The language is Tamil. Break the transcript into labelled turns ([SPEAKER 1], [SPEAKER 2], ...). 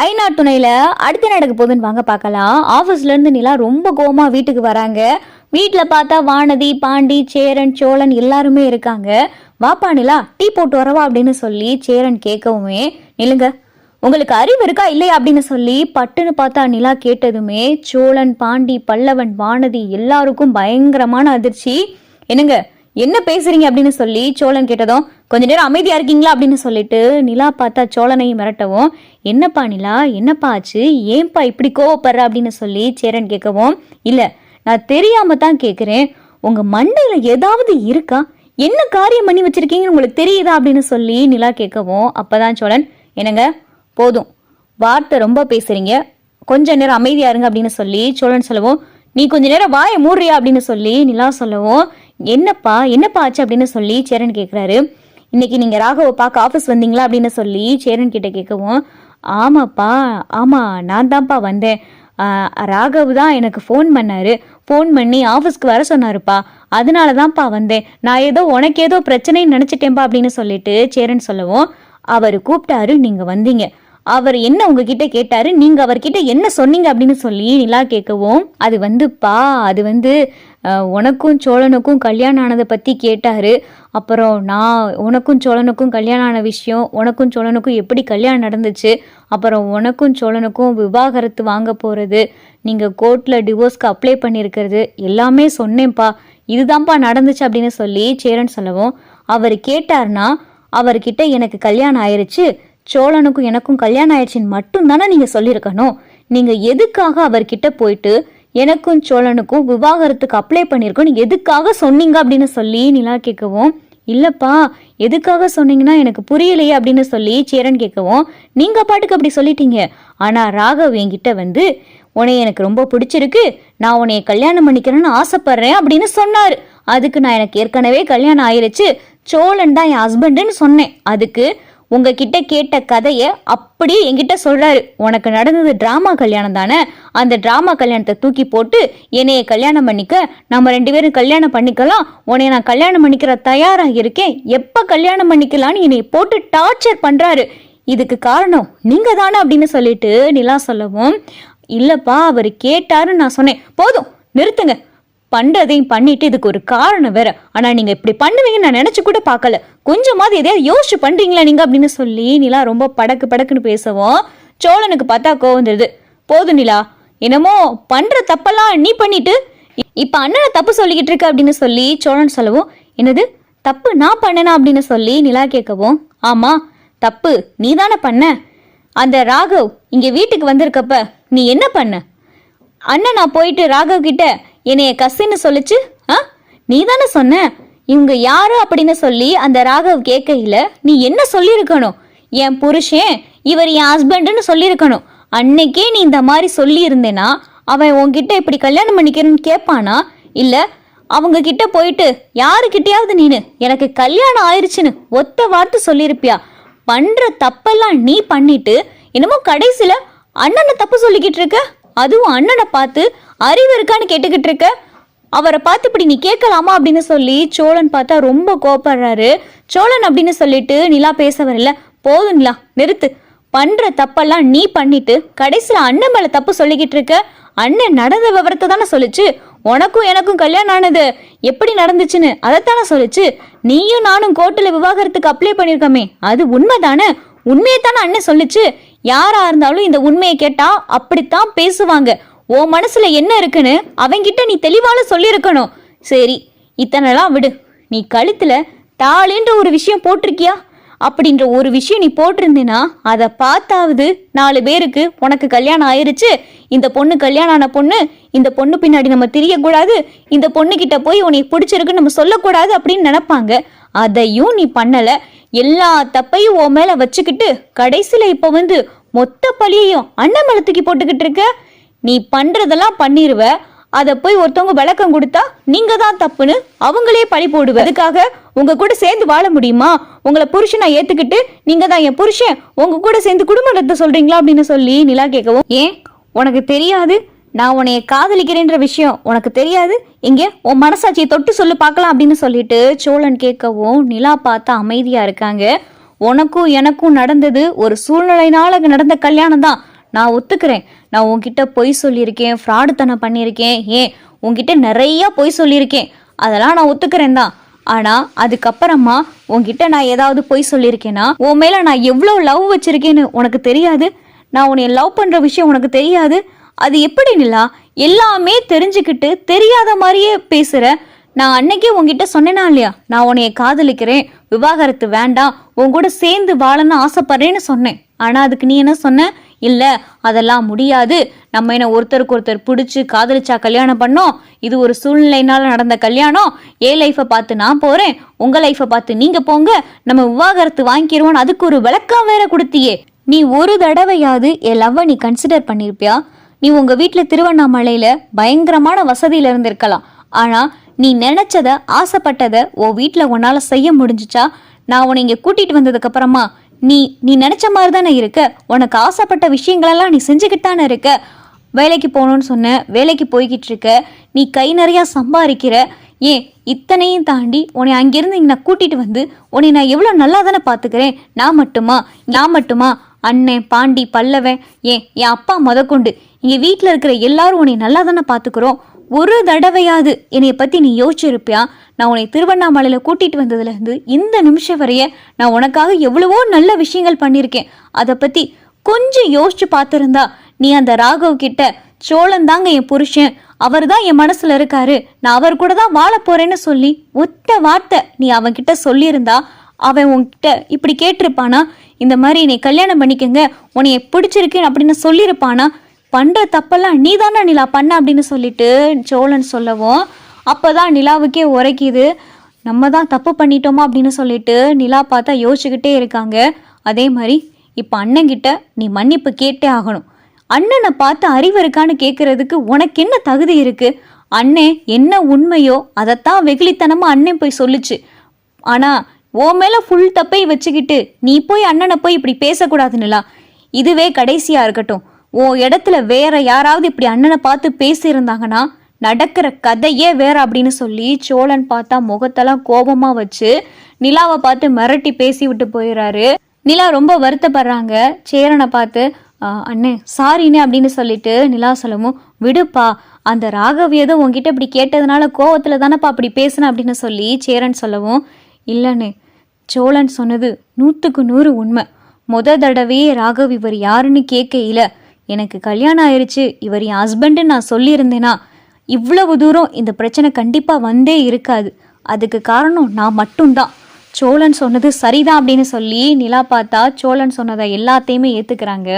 [SPEAKER 1] ஐநா துணையில அடுத்த நடக்க போகுதுன்னு வாங்க பார்க்கலாம். ஆஃபீஸ்ல இருந்து நிலா ரொம்ப கோவமா வீட்டுக்கு வராங்க. வீட்டில் பார்த்தா வானதி, பாண்டி, சேரன், சோழன் எல்லாருமே இருக்காங்க. வாப்பா நிலா, டீ போட்டு வரவா அப்படின்னு சொல்லி சேரன் கேட்கவுமே, நிலுங்க உங்களுக்கு அறிவு இருக்கா இல்லையா அப்படின்னு சொல்லி பட்டுன்னு பார்த்தா நிலா கேட்டதுமே சோழன், பாண்டி, பல்லவன், வானதி எல்லாருக்கும் பயங்கரமான அதிர்ச்சி. என்னங்க என்ன பேசுறீங்க அப்படின்னு சொல்லி சோழன் கேட்டதும், கொஞ்ச நேரம் அமைதியா இருக்கீங்களா அப்படின்னு சொல்லிட்டு நிலா பார்த்தா சோழனையும் மிரட்டவும், என்னப்பா நிலா என்னப்பா ஆச்சு, ஏன்பா இப்படி கோவப்படுற அப்படின்னு சொல்லி சேரன் கேட்கவும், இல்ல நான் தெரியாம தான் கேட்குறேன், உங்க மண்டையில ஏதாவது இருக்கா, என்ன காரியம் பண்ணி வச்சிருக்கீங்கன்னு உங்களுக்கு தெரியுதா அப்படின்னு சொல்லி நிலா கேட்கவும், அப்பதான் சோழன், என்னங்க போதும் வார்த்தை ரொம்ப பேசுறீங்க, கொஞ்ச நேரம் அமைதியா இருங்க அப்படின்னு சொல்லி சோழன் சொல்லவும், நீ கொஞ்ச நேரம் வாயை மூடுறியா அப்படின்னு சொல்லி நிலா சொல்லவும், என்னப்பா ஆச்சு அப்படின்னு சொல்லி சேரன் கேட்குறாரு. இன்னைக்கு நீங்க ராகவை பார்க்க ஆஃபீஸ் வந்தீங்களா அப்படின்னு சொல்லி சேரன் கிட்ட கேட்கவும், ஆமாப்பா ஆமாம் நான் தான்ப்பா வந்தேன், ராகவ் தான் எனக்கு ஃபோன் பண்ணாரு, ஃபோன் பண்ணி ஆஃபீஸ்க்கு வர சொன்னாருப்பா, அதனால தான்ப்பா வந்தேன், நான் ஏதோ உனக்கு ஏதோ பிரச்சனைன்னு நினச்சிட்டேன்ப்பா அப்படின்னு சொல்லிட்டு சேரன் சொல்லவும், அவர் கூப்பிட்டாரு நீங்க வந்தீங்க, அவர் என்ன உங்ககிட்ட கேட்டாரு, நீங்க அவர்கிட்ட என்ன சொன்னீங்க அப்படின்னு சொல்லி நிலா கேட்கவும், அது வந்து உனக்கும் சோழனுக்கும் கல்யாணம் ஆனதை பத்தி கேட்டாரு, அப்புறம் நான் உனக்கும் சோழனுக்கும் கல்யாணம் ஆன விஷயம், உனக்கும் சோழனுக்கும் எப்படி கல்யாணம் நடந்துச்சு, அப்புறம் உனக்கும் சோழனுக்கும் விவாகரத்து வாங்க போறது, நீங்க கோர்ட்ல டிவோர்ஸ்க்கு அப்ளை பண்ணியிருக்கிறது எல்லாமே சொன்னேன்ப்பா, இதுதான்ப்பா நடந்துச்சு அப்படின்னு சொல்லி சேரன் சொல்லவும், அவர் கேட்டார்னா அவர்கிட்ட எனக்கு கல்யாணம் ஆயிருச்சு, சோழனுக்கும் எனக்கும் கல்யாணம் ஆயிடுச்சின்னு மட்டும் தானே நீங்க சொல்லியிருக்கணும், நீங்க எதுக்காக அவர்கிட்ட போயிட்டு எனக்கும் சோழனுக்கும் விவாகரத்துக்கு அப்ளை பண்ணியிருக்கோம் எதுக்காக சொன்னீங்க அப்படின்னு சொல்லி நிலா கேட்கவும், இல்லப்பா எதுக்காக சொன்னீங்கன்னா எனக்கு புரியலையே அப்படின்னு சொல்லி சேரன் கேட்கவும், நீங்க பாட்டுக்கு அப்படி சொல்லிட்டீங்க, ஆனா ராகவ் என்கிட்ட வந்து உன்னைய எனக்கு ரொம்ப பிடிச்சிருக்கு, நான் உன்னைய கல்யாணம் பண்ணிக்கிறேன்னு ஆசைப்படுறேன் அப்படின்னு சொன்னாரு, அதுக்கு நான் எனக்கு ஏற்கனவே கல்யாணம் ஆயிருச்சு, சோழன் தான் என் ஹஸ்பண்டுன்னு சொன்னேன், அதுக்கு உங்ககிட்ட கேட்ட கதையை அப்படியே என்கிட்ட சொல்றாரு, உனக்கு நடந்தது டிராமா கல்யாணம் தானே, அந்த டிராமா கல்யாணத்தை தூக்கி போட்டு என்னைய கல்யாணம் பண்ணிக்க, நம்ம 2 பேரும் கல்யாணம் பண்ணிக்கலாம், உன்னைய நான் கல்யாணம் பண்ணிக்கிற தயாராக இருக்கேன், எப்ப கல்யாணம் பண்ணிக்கலான்னு என்னை போட்டு டார்ச்சர் பண்றாரு, இதுக்கு காரணம் நீங்க தானே அப்படின்னு சொல்லிட்டு நிலா சொல்லவும், இல்லப்பா அவர் கேட்டாருன்னு நான் சொன்னேன், போதும் நிறுத்துங்க, பண்றதையும் பண்ணிட்டு இதுக்கு ஒரு காரணம் வேற, ஆனா நீங்க இப்படி பண்ணுவீங்கன்னு நான் நினைச்சு கூட பார்க்கல, கொஞ்சமாவது எதையாவது யோசிச்சு பண்றீங்களா நீங்க அப்படின்னு சொல்லி நிலா ரொம்ப படக்குன்னு பேசவும், சோழனுக்கு பார்த்தா கோவம் வந்துடுது, போதும் நிலா என்னமோ பண்ற தப்பெல்லாம் நீ பண்ணிட்டு இப்ப அண்ணனை தப்பு சொல்லிக்கிட்டு இருக்க அப்படின்னு சொல்லி சோழன் சொல்லவும், என்னது தப்பு நான் பண்ணனா அப்படின்னு சொல்லி நிலா கேட்கவும், ஆமா தப்பு நீ தானே பண்ண, அந்த ராகவ் இங்க வீட்டுக்கு வந்திருக்கப்ப நீ என்ன பண்ண, அண்ணன் நான் போயிட்டு ராகவ் கிட்ட என்னைய கசின்னு சொல்லிச்சு, நீ தானே சொன்ன, இவங்க யாரு அப்படின்னு சொல்லி அந்த ராகவ் கேட்கையில நீ என்ன சொல்லியிருக்கணும், என் புருஷன் இவர் என் ஹஸ்பண்டுன்னு சொல்லியிருக்கணும், அன்னைக்கே நீ இந்த மாதிரி சொல்லி இருந்தேனா அவன் உன்கிட்ட இப்படி கல்யாணம் பண்ணிக்கிறேன்னு கேட்பானா, இல்ல அவங்க கிட்ட போயிட்டு யாருக்கிட்டையாவது நீனு எனக்கு கல்யாணம் ஆயிடுச்சுன்னு ஒத்த வார்த்தை சொல்லியிருப்பியா, பண்ற தப்பெல்லாம் நீ பண்ணிட்டு என்னமோ கடைசியில அண்ணனை தப்பு சொல்லிக்கிட்டு இருக்க, அதுவும் அண்ணனை பார்த்து அறிவு இருக்கான்னு கேட்டுக்கிட்டு இருக்க, அவரை பார்த்து இப்படி நீ கேட்கலாமா அப்படின்னு சொல்லி சோழன் பார்த்தா ரொம்ப கோபப்படுறாரு. சோழன் அப்படின்னு சொல்லிட்டு நிலா பேச வரல, போதும் நிலா நிறுத்து, பண்ற தப்பெல்லாம் நீ பண்ணிட்டு கடைசியில அண்ணன் மேல தப்பு சொல்லிக்கிட்டு இருக்க, அண்ணன் நடந்த விவரத்தை தானே சொல்லிச்சு, உனக்கும் எனக்கும் கல்யாணம் ஆனது எப்படி நடந்துச்சுன்னு அதைத்தானே சொல்லிச்சு, நீயும் நானும் கோர்ட்டில் விவாகரத்துக்கு அப்ளை பண்ணியிருக்கோமே அது உண்மைதானே, உண்மையை தானே அண்ணன் சொல்லிச்சு, யாரா இருந்தாலும் இந்த உண்மையை கேட்டா அப்படித்தான் பேசுவாங்க, உன் மனசுல என்ன இருக்குன்னு அவங்கிட்ட நீ தெளிவால சொல்லியிருக்கணும், சரி இத்தனைலாம் விடு, நீ கழுத்துல தாளின்ற ஒரு விஷயம் போட்டிருக்கியா, அப்படின்ற ஒரு விஷயம் நீ போட்டிருந்தேன்னா அதை பார்த்தாவது 4 பேருக்கு உனக்கு கல்யாணம் ஆயிருச்சு, இந்த பொண்ணு கல்யாணம் ஆன பொண்ணு, இந்த பொண்ணு பின்னாடி நம்ம தெரியக்கூடாது, இந்த பொண்ணு கிட்ட போய் உன்னை பிடிச்சிருக்குன்னு நம்ம சொல்லக்கூடாது அப்படின்னு நினைப்பாங்க, அதையும் நீ பண்ணல, எல்லா தப்பையும் உன் மேல வச்சுக்கிட்டு கடைசியில இப்ப வந்து மொத்த பழியையும் அண்ணன் மேல தூக்கி போட்டுக்கிட்டு இருக்க, நீ பண்றதெல்லாம் பண்ணிருவ, அதை போய் ஒருத்தவங்க விளக்கம் கொடுத்தா நீங்க தான் தப்புன்னு அவங்களே பழி போடுவ, அதுக்காக உங்க கூட சேர்ந்து வாழ முடியுமா, உங்களை புருஷன் நான் ஏத்துக்கிட்டு நீங்க தான் என் புருஷன் உங்க கூட சேர்ந்து குடும்ப நடத்த சொல்றீங்களா அப்படின்னு சொல்லி நிலா கேட்கவும், ஏன் உனக்கு தெரியாது நான் உன்னைய காதலிக்கிறேன்ற விஷயம் உனக்கு தெரியாது, இங்கே உன் மனசாட்சியை தொட்டு சொல்லு பார்க்கலாம் அப்படின்னு சொல்லிட்டு சோழன் கேட்கவும் நிலா பார்த்தா அமைதியா இருக்காங்க, உனக்கும் எனக்கும் நடந்தது ஒரு சூழ்நிலையினால நடந்த கல்யாணம் தான், நான் ஒத்துக்கிறேன். நான் உன்கிட்ட பொய் சொல்லியிருக்கேன், ஃப்ராடுத்தனம் பண்ணியிருக்கேன், ஏன் உன்கிட்ட நிறைய பொய் சொல்லியிருக்கேன், அதெல்லாம் நான் ஒத்துக்கிறேன் தான். ஆனா அதுக்கப்புறமா உன்கிட்ட நான் ஏதாவது பொய் சொல்லியிருக்கேன்னா உன் மேல நான் எவ்வளோ லவ் வச்சிருக்கேன்னு உனக்கு தெரியாது? நான் உன்னை லவ் பண்ற விஷயம் உனக்கு தெரியாது? அது எப்படி நிலா எல்லாமே தெரிஞ்சுக்கிட்டு தெரியாத மாதிரியே பேசுற? நான் அன்னைக்கே உன்கிட்ட சொன்னேனா இல்லையா, நான் உன்னைய காதலிக்கிறேன், விவாகரத்து வேண்டாம், உன் கூட சேர்ந்து வாழன்னு ஆசைப்படுறேன்னு சொன்னேன். ஆனா அதுக்கு நீ என்ன சொன்ன? இல்ல அதெல்லாம் முடியாது, நம்ம என்ன ஒருத்தருக்கு ஒருத்தர் பிடிச்சி காதலிச்சா கல்யாணம் பண்ணோம், இது ஒரு சூழ்நிலைனால நடந்த கல்யாணம், என் லைஃபை பார்த்து நான் போறேன், உங்க லைஃபை பார்த்து நீங்க போங்க, நம்ம விவாகரத்து வாங்கிக்கிறோம், அதுக்கு ஒரு விளக்கம் வேற கொடுத்தியே. நீ ஒரு தடவையாவது என் லவ்வை நீ கன்சிடர் பண்ணிருப்பியா? நீ உங்க வீட்டுல திருவண்ணாமலையில பயங்கரமான வசதியில இருந்திருக்கலாம், ஆனா நீ நினைச்சத ஆசைப்பட்டத உன் வீட்டுல உன்னால செய்ய முடிஞ்சுச்சா? நான் உன்னை இங்க கூட்டிட்டு வந்ததுக்கு அப்புறமா நீ நீ நினைச்ச மாதிரி தானே இருக்க, உனக்கு ஆசைப்பட்ட விஷயங்களெல்லாம் நீ செஞ்சுக்கிட்டு தானே இருக்க. வேலைக்கு போகணும்னு சொன்ன, வேலைக்கு போய்கிட்டு இருக்க, நீ கை நிறையா சம்பாதிக்கிற, ஏன் இத்தனையும் தாண்டி உன்னை அங்கிருந்து இங்கே நான் கூட்டிட்டு வந்து உன்னை நான் எவ்வளோ நல்லா தானே பார்த்துக்கிறேன். நான் மட்டுமா அண்ணன், பாண்டி, பல்லவன், ஏன் என் அப்பா முதற்கொண்டு இங்கே வீட்டில் இருக்கிற எல்லாரும் உன்னை நல்லா தானே பார்த்துக்கிறோம். ஒரு தடவையாவது என்னைய பற்றி நீ யோசிச்சிருப்பியா? நான் உன்னை திருவண்ணாமலையில் கூட்டிகிட்டு வந்ததுலேருந்து இந்த நிமிஷம் வரைய நான் உனக்காக எவ்வளவோ நல்ல விஷயங்கள் பண்ணியிருக்கேன். அதை பற்றி கொஞ்சம் யோசிச்சு பார்த்துருந்தா நீ அந்த ராகவ் கிட்ட சோழன் தாங்க என் புருஷன், அவர் தான் என் மனசில் இருக்காரு, நான் அவர் கூட தான் வாழ போகிறேன்னு சொல்லி ஒத்த வார்த்தை நீ அவன்கிட்ட சொல்லியிருந்தா அவன் உன்கிட்ட இப்படி கேட்டிருப்பானா? இந்த மாதிரி என்னை கல்யாணம் பண்ணிக்கங்க, உன்னைய பிடிச்சிருக்கு அப்படின்னு சொல்லியிருப்பானா? பண்ணுற தப்பெல்லாம் நீ தானே நிலா பண்ண அப்படின்னு சொல்லிட்டு சோழன் சொல்லவும் அப்போதான் நிலாவுக்கே உரைக்குது, நம்ம தான் தப்பு பண்ணிட்டோமா அப்படின்னு சொல்லிட்டு நிலா பார்த்தா யோசிச்சுக்கிட்டே இருக்காங்க. அதே மாதிரி இப்போ அண்ணன்கிட்ட நீ மன்னிப்பு கேட்டே ஆகணும். அண்ணனை பார்த்து அறிவு இருக்கான்னு கேட்கறதுக்கு உனக்கு என்ன தகுதி இருக்கு? அண்ணன் என்ன உண்மையோ அதைத்தான் வெகுளித்தனமா அண்ணன் போய் சொல்லுச்சு. ஆனா ஓ மேல ஃபுல் தப்பை வச்சுக்கிட்டு நீ போய் அண்ணனை போய் இப்படி பேசக்கூடாதுன்னுலா. இதுவே கடைசியா இருக்கட்டும். ஓ இடத்துல வேற யாராவது இப்படி அண்ணனை பார்த்து பேசியிருந்தாங்கன்னா நடக்கிற கதையே வேற அப்படின்னு சொல்லி சோழன் பார்த்தா முகத்தெல்லாம் கோபமா வச்சு நிலாவை பார்த்து மிரட்டி பேசி விட்டு போயிடுறாரு. நிலா ரொம்ப வருத்தப்படுறாங்க. சேரனை பார்த்து அண்ணே சாரிண்ணே அப்படின்னு சொல்லிட்டு நிலா சொல்லவும், விடுப்பா, அந்த ராகவ் ஏதோ உங்ககிட்ட இப்படி கேட்டதுனால கோவத்துல தானப்பா அப்படி பேசுன அப்படின்னு சொல்லி சேரன் சொல்லவும், இல்லைண்ணே, சோழன் சொன்னது 100க்கு 100 உண்மை. தடவையே ராகவ் இவர் யாருன்னு கேட்கையில எனக்கு கல்யாணம் ஆயிடுச்சு, இவர் என் ஹஸ்பண்டுன்னு நான் சொல்லியிருந்தேனா இவ்வளவு தூரம் இந்த பிரச்சனை கண்டிப்பா வந்தே இருக்காது. அதுக்கு காரணம் நான் மட்டும்தான். சோழன் சொன்னது சரிதான் அப்படின்னு சொல்லி நிலா பார்த்தா சோழன் சொன்னதை எல்லாத்தையுமே ஏத்துக்கிறாங்க.